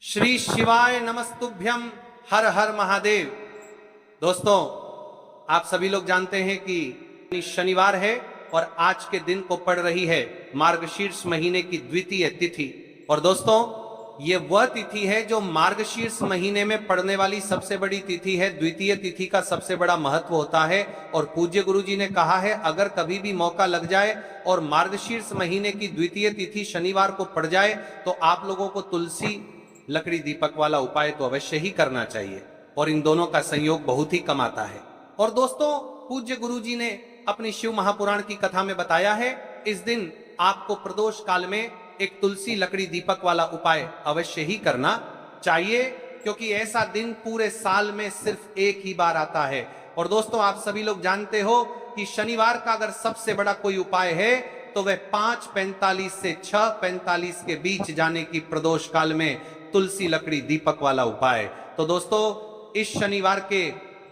श्री शिवाय नमस्तुभ्यम। हर हर महादेव। दोस्तों, आप सभी लोग जानते हैं कि शनिवार है और आज के दिन को पड़ रही है मार्गशीर्ष महीने की द्वितीय तिथि। और दोस्तों, ये वह तिथि है जो मार्गशीर्ष महीने में पड़ने वाली सबसे बड़ी तिथि है। द्वितीय तिथि का सबसे बड़ा महत्व होता है और पूज्य गुरु जी ने कहा है, अगर कभी भी मौका लग जाए और मार्गशीर्ष महीने की द्वितीय तिथि शनिवार को पड़ जाए तो आप लोगों को तुलसी लकड़ी दीपक वाला उपाय तो अवश्य ही करना चाहिए और इन दोनों का संयोग बहुत ही कम आता है। और दोस्तों, पूज्य गुरु जी ने अपनी शिव महापुराण की कथा में बताया है, इस दिन आपको प्रदोष काल में एक तुलसी लकड़ी दीपक वाला उपाय अवश्य ही करना चाहिए, क्योंकि ऐसा दिन पूरे साल में सिर्फ एक ही बार आता है। और दोस्तों, आप सभी लोग जानते हो कि शनिवार का अगर सबसे बड़ा कोई उपाय है तो वह 5:45 से 6:45 के बीच जाने की प्रदोष काल में तुलसी लकड़ी दीपक वाला उपाय। तो दोस्तों, इस शनिवार के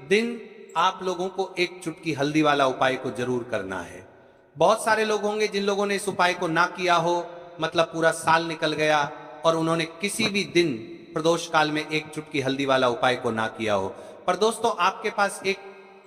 दिन आप लोगों को एक चुटकी हल्दी वाला उपाय को जरूर करना है। बहुत सारे लोग होंगे जिन लोगों ने इस उपाय को ना किया हो, मतलब पूरा साल निकल गया और उन्होंने किसी भी दिन प्रदोष काल में एक चुटकी हल्दी वाला उपाय को ना किया हो। पर दोस्तों, आपके पास एक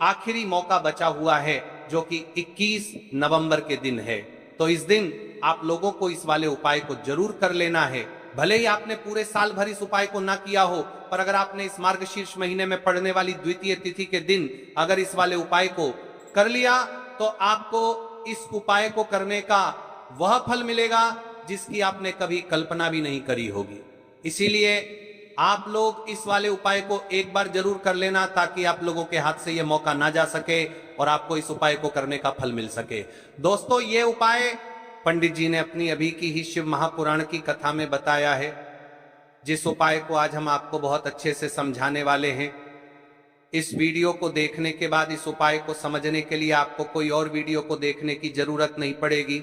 आखिरी मौका बचा हुआ है जो कि 21 नवंबर के दिन है। तो इस दिन आप लोगों को इस वाले उपाय को जरूर कर लेना है। भले ही आपने पूरे साल भर इस उपाय को ना किया हो, पर अगर आपने इस मार्गशीर्ष महीने में पड़ने वाली द्वितीय तिथि के दिन अगर इस वाले उपाय को कर लिया तो आपको इस उपाय को करने का वह फल मिलेगा जिसकी आपने कभी कल्पना भी नहीं करी होगी। इसीलिए आप लोग इस वाले उपाय को एक बार जरूर कर लेना, ताकि आप लोगों के हाथ से यह मौका ना जा सके और आपको इस उपाय को करने का फल मिल सके। दोस्तों, ये उपाय पंडित जी ने अपनी अभी की ही शिव महापुराण की कथा में बताया है, जिस उपाय को आज हम आपको बहुत अच्छे से समझाने वाले हैं। इस वीडियो को देखने के बाद इस उपाय को समझने के लिए आपको कोई और वीडियो को देखने की जरूरत नहीं पड़ेगी।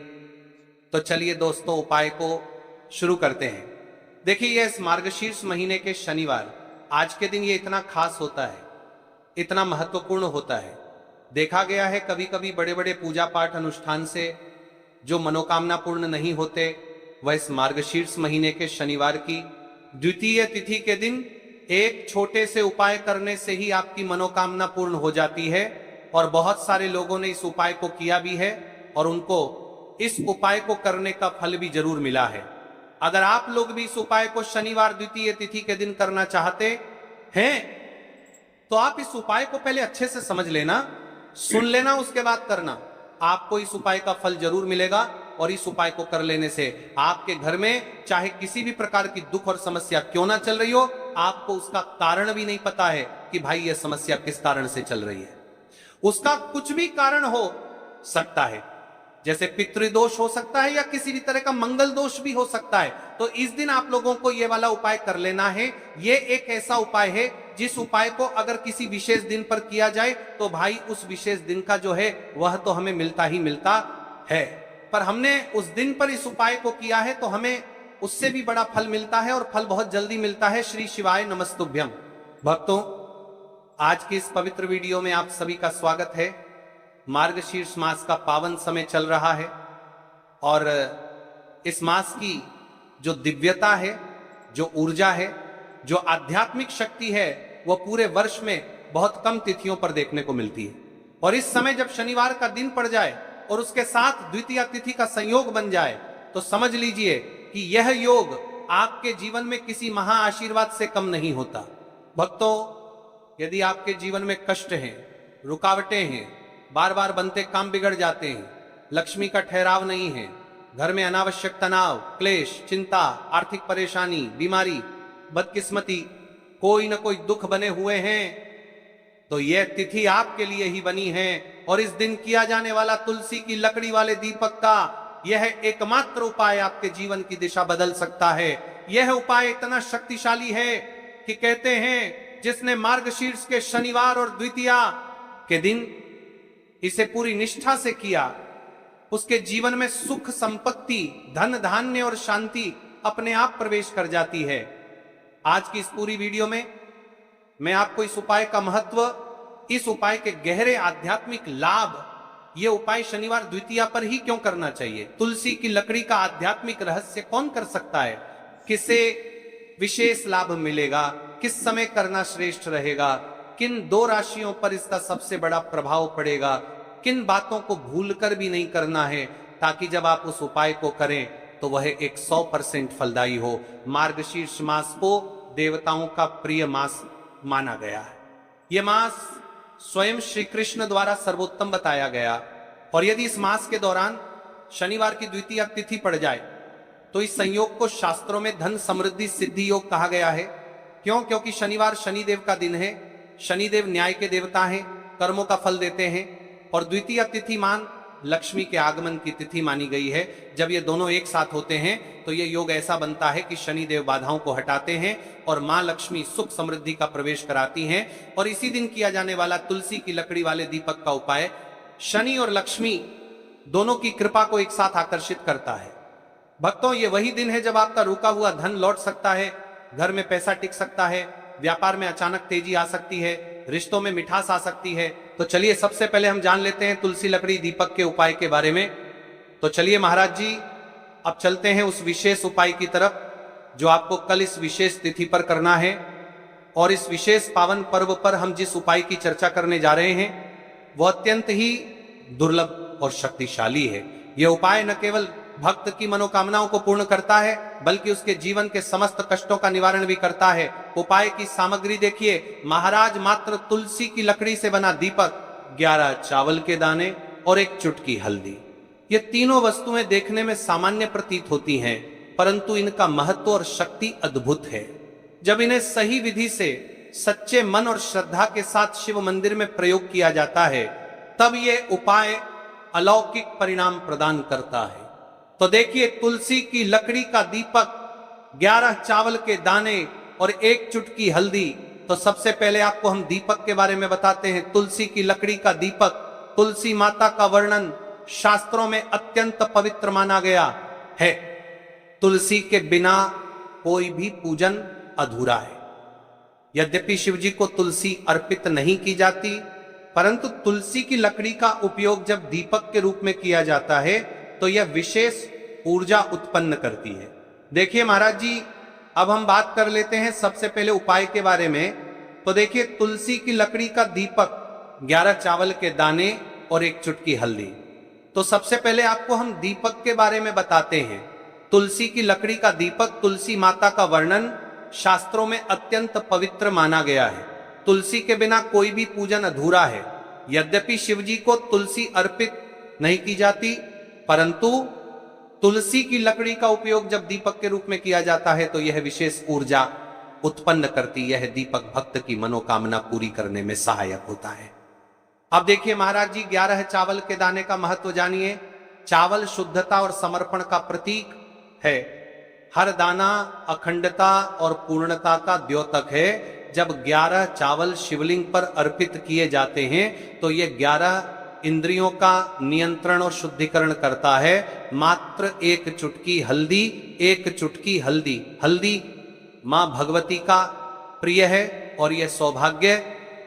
तो चलिए दोस्तों, उपाय को शुरू करते हैं। देखिए, यह इस मार्गशीर्ष महीने के शनिवार, आज के दिन ये इतना खास होता है, इतना महत्वपूर्ण होता है। देखा गया है कभी कभी बड़े बड़े पूजा पाठ अनुष्ठान से जो मनोकामना पूर्ण नहीं होते, वह इस मार्गशीर्ष महीने के शनिवार की द्वितीय तिथि के दिन एक छोटे से उपाय करने से ही आपकी मनोकामना पूर्ण हो जाती है। और बहुत सारे लोगों ने इस उपाय को किया भी है और उनको इस उपाय को करने का फल भी जरूर मिला है। अगर आप लोग भी इस उपाय को शनिवार द्वितीय तिथि के दिन करना चाहते हैं तो आप इस उपाय को पहले अच्छे से समझ लेना, सुन लेना, उसके बाद करना। आपको इस उपाय का फल जरूर मिलेगा और इस उपाय को कर लेने से आपके घर में चाहे किसी भी प्रकार की दुख और समस्या क्यों ना चल रही हो, आपको उसका कारण भी नहीं पता है कि भाई यह समस्या किस कारण से चल रही है। उसका कुछ भी कारण हो सकता है, जैसे पितृदोष हो सकता है या किसी भी तरह का मंगल दोष भी हो सकता है। तो इस दिन आप लोगों को यह वाला उपाय कर लेना है। यह एक ऐसा उपाय है जिस उपाय को अगर किसी विशेष दिन पर किया जाए तो भाई उस विशेष दिन का जो है वह तो हमें मिलता ही मिलता है। पर हमने उस दिन पर इस उपाय को किया है तो हमें उससे भी बड़ा फल मिलता है और फल बहुत जल्दी मिलता है। श्री शिवाय नमस्तुभ्यम। भक्तों, आज की इस पवित्र वीडियो में आप सभी का स्वागत है। मार्गशीर्ष मास का पावन समय चल रहा है और इस मास की जो दिव्यता है, जो ऊर्जा है, जो आध्यात्मिक शक्ति है, वह पूरे वर्ष में बहुत कम तिथियों पर देखने को मिलती है। और इस समय जब शनिवार का दिन पड़ जाए और उसके साथ द्वितीय तिथि का संयोग बन जाए तो समझ लीजिए कि यह योग आपके जीवन में किसी महा आशीर्वाद से कम नहीं होता। भक्तों, यदि आपके जीवन में कष्ट हैं, रुकावटें हैं, बार बार बनते काम बिगड़ जाते हैं, लक्ष्मी का ठहराव नहीं है, घर में अनावश्यक तनाव, क्लेश, चिंता, आर्थिक परेशानी, बीमारी, बदकिस्मती, कोई न कोई दुख बने हुए हैं, तो यह तिथि आपके लिए ही बनी है। और इस दिन किया जाने वाला तुलसी की लकड़ी वाले दीपक का यह एकमात्र उपाय आपके जीवन की दिशा बदल सकता है। यह उपाय इतना शक्तिशाली है कि कहते हैं जिसने मार्गशीर्ष के शनिवार और द्वितीया के दिन इसे पूरी निष्ठा से किया, उसके जीवन में सुख, संपत्ति, धन धान्य और शांति अपने आप प्रवेश कर जाती है। आज की इस पूरी वीडियो में मैं आपको इस उपाय का महत्व, इस उपाय के गहरे आध्यात्मिक लाभ, यह उपाय शनिवार द्वितीया पर ही क्यों करना चाहिए, तुलसी की लकड़ी का आध्यात्मिक रहस्य कौन कर सकता है, किसे विशेष लाभ मिलेगा, किस समय करना श्रेष्ठ रहेगा, किन दो राशियों पर इसका सबसे बड़ा प्रभाव पड़ेगा, किन बातों को भूलकर भी नहीं करना है, ताकि जब आप उस उपाय को करें तो वह एक 100% फलदायी हो। मार्गशीर्ष मास को देवताओं का प्रिय मास माना गया है। यह मास स्वयं श्री कृष्ण द्वारा सर्वोत्तम बताया गया, और यदि इस मास के दौरान शनिवार की द्वितीय तिथि पड़ जाए तो इस संयोग को शास्त्रों में धन समृद्धि सिद्धि योग कहा गया है। क्यों? क्योंकि शनिवार शनिदेव का दिन है, शनिदेव न्याय के देवता हैं, कर्मों का फल देते हैं, और द्वितीय तिथि मान लक्ष्मी के आगमन की तिथि मानी गई है। जब ये दोनों एक साथ होते हैं तो ये योग ऐसा बनता है कि शनिदेव बाधाओं को हटाते हैं और मां लक्ष्मी सुख समृद्धि का प्रवेश कराती हैं। और इसी दिन किया जाने वाला तुलसी की लकड़ी वाले दीपक का उपाय शनि और लक्ष्मी दोनों की कृपा को एक साथ आकर्षित करता है। भक्तों, ये वही दिन है जब आपका रुका हुआ धन लौट सकता है, घर में पैसा टिक सकता है, व्यापार में अचानक तेजी आ सकती है, रिश्तों में मिठास आ सकती है। तो चलिए सबसे पहले हम जान लेते हैं तुलसी लकड़ी दीपक के उपाय के बारे में। तो चलिए महाराज जी, अब चलते हैं उस विशेष उपाय की तरफ जो आपको कल इस विशेष तिथि पर करना है। और इस विशेष पावन पर्व पर हम जिस उपाय की चर्चा करने जा रहे हैं वह अत्यंत ही दुर्लभ और शक्तिशाली है। यह उपाय न केवल भक्त की मनोकामनाओं को पूर्ण करता है बल्कि उसके जीवन के समस्त कष्टों का निवारण भी करता है। उपाय की सामग्री देखिए, महाराज मात्र तुलसी की लकड़ी से बना दीपक, 11 चावल के दाने और एक चुटकी हल्दी। ये तीनों वस्तुएं देखने में सामान्य प्रतीत होती हैं, परंतु इनका महत्व और शक्ति अद्भुत है। जब इन्हें सही विधि से सच्चे मन और श्रद्धा के साथ शिव मंदिर में प्रयोग किया जाता है तब ये उपाय अलौकिक परिणाम प्रदान करता है। तो देखिए, तुलसी की लकड़ी का दीपक, 11 चावल के दाने और एक चुटकी हल्दी। तो सबसे पहले आपको हम दीपक के बारे में बताते हैं। तुलसी की लकड़ी का दीपक, तुलसी माता का वर्णन शास्त्रों में अत्यंत पवित्र माना गया है। तुलसी के बिना कोई भी पूजन अधूरा है। यद्यपि शिव जी को तुलसी अर्पित नहीं की जाती, परंतु तुलसी की लकड़ी का उपयोग जब दीपक के रूप में किया जाता है तो यह विशेष ऊर्जा उत्पन्न करती है। देखिए महाराज जी, अब हम बात कर लेते हैं सबसे पहले उपाय के बारे में। तो देखिए, तुलसी की लकड़ी का दीपक, 11 चावल के दाने और एक चुटकी हल्दी। तो सबसे पहले आपको हम दीपक के बारे में बताते हैं। तुलसी की लकड़ी का दीपक, तुलसी माता का वर्णन शास्त्रों में अत्यंत पवित्र माना गया है। तुलसी के बिना कोई भी पूजन अधूरा है। यद्यपि शिव जी को तुलसी अर्पित नहीं की जाती, परंतु तुलसी की लकड़ी का उपयोग जब दीपक के रूप में किया जाता है तो यह विशेष ऊर्जा उत्पन्न करती। यह दीपक भक्त की मनोकामना पूरी करने में सहायक होता है। अब देखिए महाराज जी, 11 चावल के दाने का महत्व जानिए। चावल शुद्धता और समर्पण का प्रतीक है। हर दाना अखंडता और पूर्णता का द्योतक है। जब 11 चावल शिवलिंग पर अर्पित किए जाते हैं तो ये 11 इंद्रियों का नियंत्रण और शुद्धिकरण करता है। मात्र एक चुटकी हल्दी, एक चुटकी हल्दी, हल्दी मां भगवती का प्रिय है और यह सौभाग्य,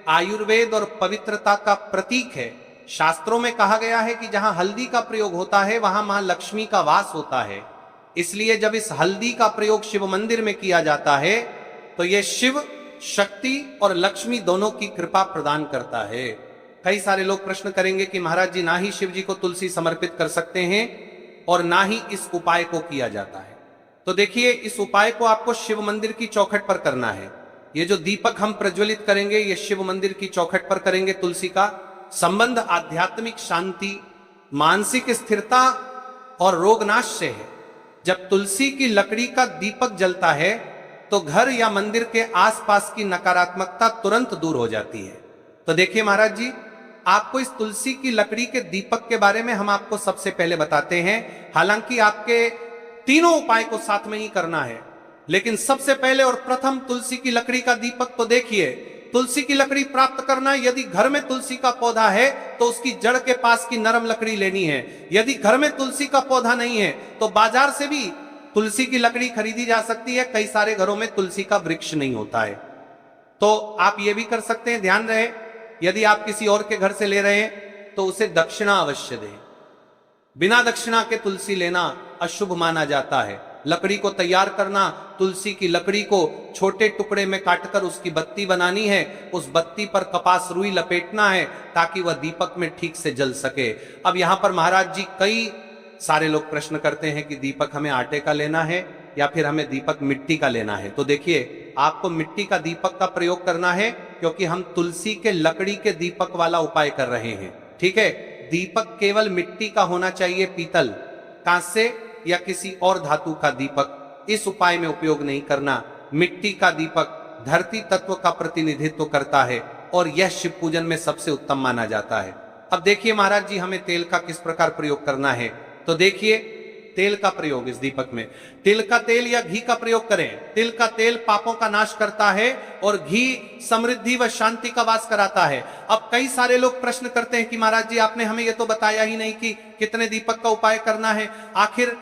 आयुर्वेद और पवित्रता का प्रतीक है। शास्त्रों में कहा गया है कि जहां हल्दी का प्रयोग होता है वहां मां लक्ष्मी का वास होता है। इसलिए जब इस हल्दी का प्रयोग शिव मंदिर में किया जाता है तो यह शिव, शक्ति और लक्ष्मी दोनों की कृपा प्रदान करता है। कई सारे लोग प्रश्न करेंगे कि महाराज जी, ना ही शिव जी को तुलसी समर्पित कर सकते हैं और ना ही इस उपाय को किया जाता है। तो देखिए, इस उपाय को आपको शिव मंदिर की चौखट पर करना है। ये जो दीपक हम प्रज्वलित करेंगे ये शिव मंदिर की चौखट पर करेंगे। तुलसी का संबंध आध्यात्मिक शांति, मानसिक स्थिरता और रोगनाश से है। जब तुलसी की लकड़ी का दीपक जलता है तो घर या मंदिर के आसपास की नकारात्मकता तुरंत दूर हो जाती है। तो देखिए महाराज जी, आपको इस तुलसी की लकड़ी के दीपक के बारे में हम आपको सबसे पहले बताते हैं। हालांकि आपके तीनों उपाय को साथ में ही करना है, लेकिन सबसे पहले और प्रथम तुलसी की लकड़ी का दीपक। तो देखिए, तुलसी की लकड़ी प्राप्त करना, यदि घर में तुलसी का पौधा है तो उसकी जड़ के पास की नरम लकड़ी लेनी है। यदि घर में तुलसी का पौधा नहीं है तो बाजार से भी तुलसी की लकड़ी खरीदी जा सकती है। कई सारे घरों में तुलसी का वृक्ष नहीं होता है, तो आप ये भी कर सकते हैं। ध्यान रहे, यदि आप किसी और के घर से ले रहे हैं तो उसे दक्षिणा अवश्य दें। बिना दक्षिणा के तुलसी लेना अशुभ माना जाता है। लकड़ी को तैयार करना, तुलसी की लकड़ी को छोटे टुकड़े में काटकर उसकी बत्ती बनानी है, उस बत्ती पर कपास रुई लपेटना है ताकि वह दीपक में ठीक से जल सके। अब यहां पर महाराज जी कई सारे लोग प्रश्न करते हैं कि दीपक हमें आटे का लेना है या फिर हमें दीपक मिट्टी का लेना है। तो देखिए, आपको मिट्टी का दीपक का प्रयोग करना है क्योंकि हम तुलसी के लकड़ी के दीपक वाला उपाय कर रहे हैं। ठीक है, दीपक केवल मिट्टी का होना चाहिए, पीतल, कांसे या किसी और धातु का दीपक इस उपाय में उपयोग नहीं करना। मिट्टी का दीपक धरती तत्व का प्रतिनिधित्व करता है और यह शिव पूजन में सबसे उत्तम माना जाता है। अब देखिए महाराज जी, हमें तेल का किस प्रकार प्रयोग करना है। तो देखिए, तेल का प्रयोग इस दीपक में तिल का तेल या घी का प्रयोग करें। तिल का तेल पापों का नाश करता है और घी समृद्धि व शांति का वास कराता है। अब कई सारे लोग प्रश्न करते हैं कि महाराज जी आपने हमें यह तो बताया ही नहीं कि कितने दीपक का उपाय करना है, आखिर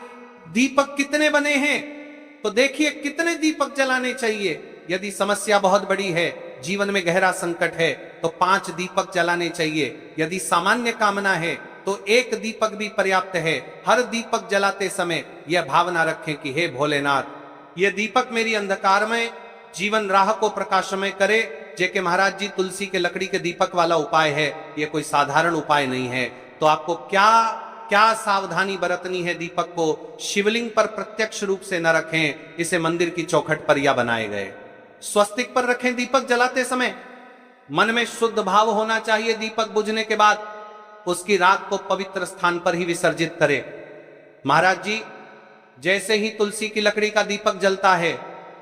दीपक कितने बने हैं। तो देखिए, कितने दीपक जलाने चाहिए। यदि समस्या बहुत बड़ी है, जीवन में गहरा संकट है, तो 5 दीपक जलाने चाहिए। यदि सामान्य कामना है तो 1 दीपक भी पर्याप्त है। हर दीपक जलाते समय यह भावना रखें कि हे भोलेनाथ, यह दीपक मेरी अंधकारमय जीवन राह को प्रकाशमय करे। जेके महाराज जी, तुलसी के लकड़ी के दीपक वाला उपाय है, यह कोई साधारण उपाय नहीं है। तो आपको क्या सावधानी बरतनी है। दीपक को शिवलिंग पर प्रत्यक्ष रूप से न रखें, इसे मंदिर की चौखट पर या बनाए गए स्वस्तिक पर रखें। दीपक जलाते समय मन में शुद्ध भाव होना चाहिए। दीपक बुझने के बाद उसकी राख को पवित्र स्थान पर ही विसर्जित करें। महाराज जी, जैसे ही तुलसी की लकड़ी का दीपक जलता है,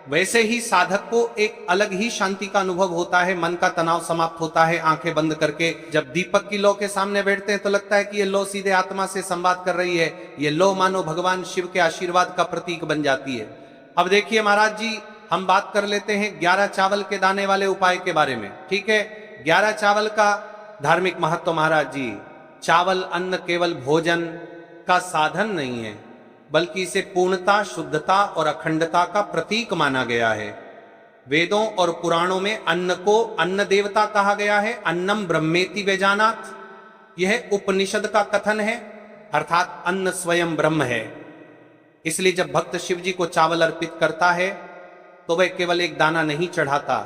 वैसे ही साधक को एक अलग ही शांति का अनुभव होता है, मन का तनाव समाप्त होता है। आंखें बंद करके जब दीपक की लौ के सामने बैठते हैं तो लगता है कि ये लौ सीधे आत्मा से संवाद कर रही है। ये लौ मानो भगवान शिव के आशीर्वाद का प्रतीक बन जाती है। अब देखिए महाराज जी, हम बात कर लेते हैं 11 चावल के दाने वाले उपाय के बारे में। ठीक है, 11 चावल का धार्मिक महत्व। महाराज जी, चावल अन्न केवल भोजन का साधन नहीं है, बल्कि इसे पूर्णता, शुद्धता और अखंडता का प्रतीक माना गया है। वेदों और पुराणों में अन्न को अन्न देवता कहा गया है। अन्नम ब्रह्मेति वेजानात, यह उपनिषद का कथन है, अर्थात अन्न स्वयं ब्रह्म है। इसलिए जब भक्त शिव जी को चावल अर्पित करता है तो वह केवल एक दाना नहीं चढ़ाता,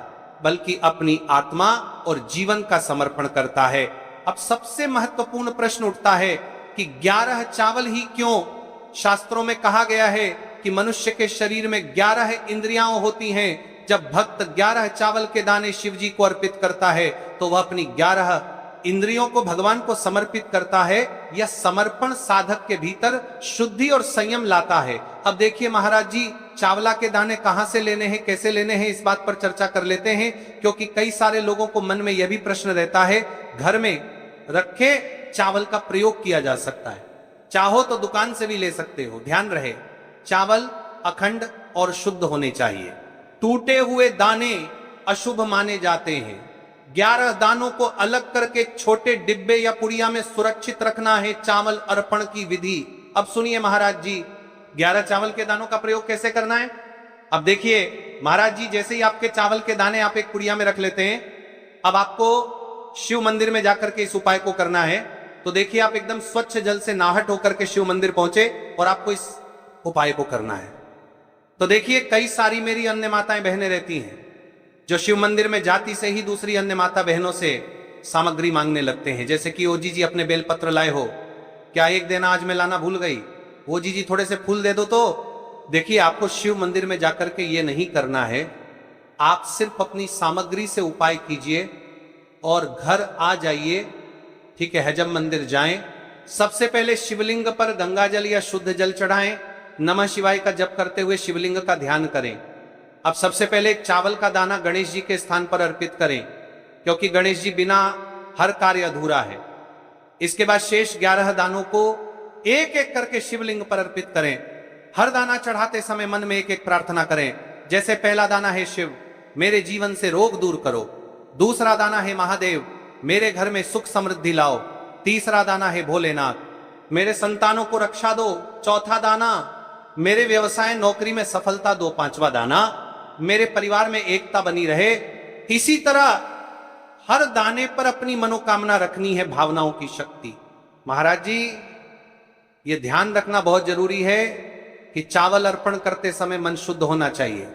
बल्कि अपनी आत्मा और जीवन का समर्पण करता है। अब सबसे महत्वपूर्ण प्रश्न उठता है कि 11 चावल ही क्यों। शास्त्रों में कहा गया है कि मनुष्य के शरीर में 11 इंद्रियां होती हैं। जब भक्त 11 चावल के दाने शिव जी को अर्पित करता है तो वह अपनी 11 इंद्रियों को भगवान को समर्पित करता है। यह समर्पण साधक के भीतर शुद्धि और संयम लाता है। अब देखिए महाराज जी, चावला के दाने कहां से लेने हैं, कैसे लेने हैं, इस बात पर चर्चा कर लेते हैं, क्योंकि कई सारे लोगों को मन में यह भी प्रश्न रहता है। घर में रखे चावल का प्रयोग किया जा सकता है, चाहो तो दुकान से भी ले सकते हो। ध्यान रहे, चावल अखंड और शुद्ध होने चाहिए। टूटे हुए दाने अशुभ माने जाते हैं। 11 दानों को अलग करके छोटे डिब्बे या पुड़िया में सुरक्षित रखना है चावल अर्पण की विधि। अब सुनिए महाराज जी, 11 चावल के दानों का प्रयोग कैसे करना है। अब देखिए महाराज जी, जैसे ही आपके चावल के दाने आप एक पुड़िया में रख लेते हैं, अब आपको शिव मंदिर में जाकर के इस उपाय को करना है। तो देखिए, आप एकदम स्वच्छ जल से नाहट होकर के शिव मंदिर पहुंचे और आपको इस उपाय को करना है। तो देखिए, कई सारी मेरी अन्य माताएं बहनें रहती हैं जो शिव मंदिर में जाती से ही दूसरी अन्य माता बहनों से सामग्री मांगने लगते हैं। जैसे कि ओ जी अपने बेलपत्र लाए हो, क्या एक देना आज मैं लाना भूल गई, वो जी थोड़े से फूल दे दो। तो देखिए, आपको शिव मंदिर में जाकर के ये नहीं करना है। आप सिर्फ अपनी सामग्री से उपाय कीजिए और घर आ जाइए। ठीक है, हजम मंदिर जाएं, सबसे पहले शिवलिंग पर गंगा जल या शुद्ध जल चढ़ाएं, नमः शिवाय का जप करते हुए शिवलिंग का ध्यान करें। अब सबसे पहले चावल का दाना गणेश जी के स्थान पर अर्पित करें, क्योंकि गणेश जी बिना हर कार्य अधूरा है। इसके बाद शेष 11 दानों को एक एक करके शिवलिंग पर अर्पित करें। हर दाना चढ़ाते समय मन में एक एक प्रार्थना करें। जैसे पहला दाना है शिव, मेरे जीवन से रोग दूर करो। दूसरा दाना है महादेव, मेरे घर में सुख समृद्धि लाओ। तीसरा दाना है भोलेनाथ, मेरे संतानों को रक्षा दो। चौथा दाना, मेरे व्यवसाय नौकरी में सफलता दो। पांचवा दाना, मेरे परिवार में एकता बनी रहे। इसी तरह हर दाने पर अपनी मनोकामना रखनी है, भावनाओं की शक्ति। महाराज जी, ये ध्यान रखना बहुत जरूरी है कि चावल अर्पण करते समय मन शुद्ध होना चाहिए।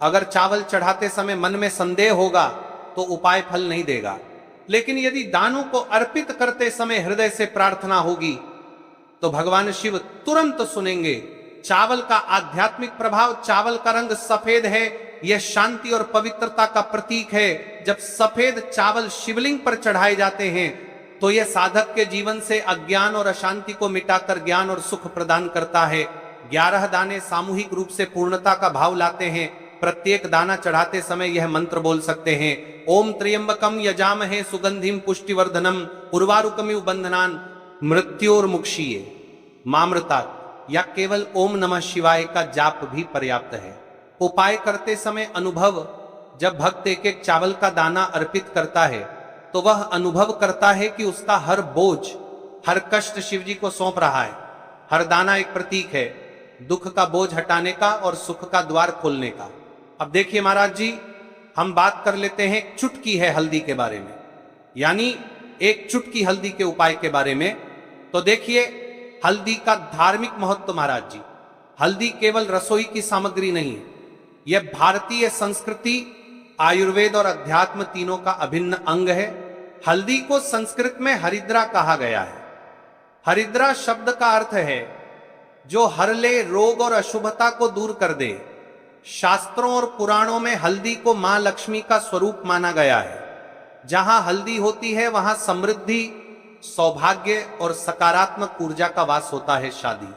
अगर चावल चढ़ाते समय मन में संदेह होगा तो उपाय फल नहीं देगा। लेकिन यदि दानों को अर्पित करते समय हृदय से प्रार्थना होगी तो भगवान शिव तुरंत सुनेंगे। चावल का आध्यात्मिक प्रभाव, चावल का रंग सफेद है, यह शांति और पवित्रता का प्रतीक है। जब सफेद चावल शिवलिंग पर चढ़ाए जाते हैं तो यह साधक के जीवन से अज्ञान और अशांति को मिटाकर ज्ञान और सुख प्रदान करता है। 11 दाने सामूहिक रूप से पूर्णता का भाव लाते हैं। प्रत्येक दाना चढ़ाते समय यह मंत्र बोल सकते हैं, ओम त्र्यंबकम यजामहे सुगंधिम पुष्टिवर्धनम उर्वारुकमिव बंधनान मृत्योर्मुक्षीये मामृतात्, या केवल ओम नमः शिवाय का जाप भी पर्याप्त है। उपाय करते समय अनुभव, जब भक्त एक एक चावल का दाना अर्पित करता है तो वह अनुभव करता है कि उसका हर बोझ, हर कष्ट शिव जी को सौंप रहा है। हर दाना एक प्रतीक है दुख का बोझ हटाने का और सुख का द्वार खोलने का। अब देखिए महाराज जी, हम बात कर लेते हैं एक चुटकी है हल्दी के बारे में, यानी एक चुटकी हल्दी के उपाय के बारे में। तो देखिए हल्दी का धार्मिक महत्व महाराज जी, हल्दी केवल रसोई की सामग्री नहीं है, यह भारतीय संस्कृति, आयुर्वेद और अध्यात्म तीनों का अभिन्न अंग है। हल्दी को संस्कृत में हरिद्रा कहा गया है। हरिद्रा शब्द का अर्थ है जो हर ले, रोग और अशुभता को दूर कर दे। शास्त्रों और पुराणों में हल्दी को मां लक्ष्मी का स्वरूप माना गया है। जहां हल्दी होती है वहां समृद्धि, सौभाग्य और सकारात्मक ऊर्जा का वास होता है। शादी,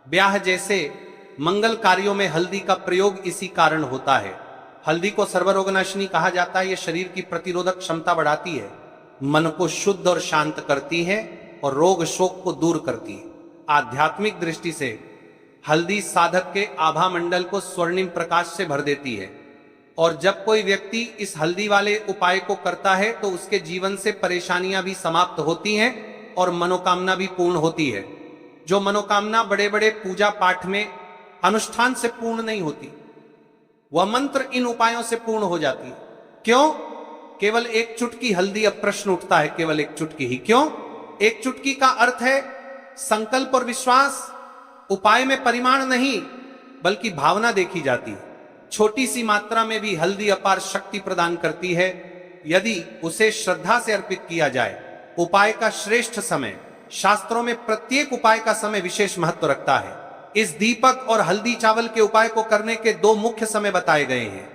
ब्याह जैसे मंगल कार्यों में हल्दी का प्रयोग इसी कारण होता है। हल्दी को सर्वरोगनाशिनी कहा जाता है। यह शरीर की प्रतिरोधक क्षमता बढ़ाती है, मन को शुद्ध और शांत करती है और रोग शोक को दूर करती है। आध्यात्मिक दृष्टि से हल्दी साधक के आभा मंडल को स्वर्णिम प्रकाश से भर देती है, और जब कोई व्यक्ति इस हल्दी वाले उपाय को करता है तो उसके जीवन से परेशानियां भी समाप्त होती हैं और मनोकामना भी पूर्ण होती है। जो मनोकामना बड़े बड़े पूजा पाठ में अनुष्ठान से पूर्ण नहीं होती, वह मंत्र इन उपायों से पूर्ण हो जाती है। क्यों? केवल एक चुटकी हल्दी। अब प्रश्न उठता है, केवल एक चुटकी ही क्यों? एक चुटकी का अर्थ है संकल्प और विश्वास। उपाय में परिमाण नहीं बल्कि भावना देखी जाती है। छोटी सी मात्रा में भी हल्दी अपार शक्ति प्रदान करती है यदि उसे श्रद्धा से अर्पित किया जाए। उपाय का श्रेष्ठ समय, शास्त्रों में प्रत्येक उपाय का समय विशेष महत्व रखता है। इस दीपक और हल्दी चावल के उपाय को करने के 2 मुख्य समय बताए गए हैं।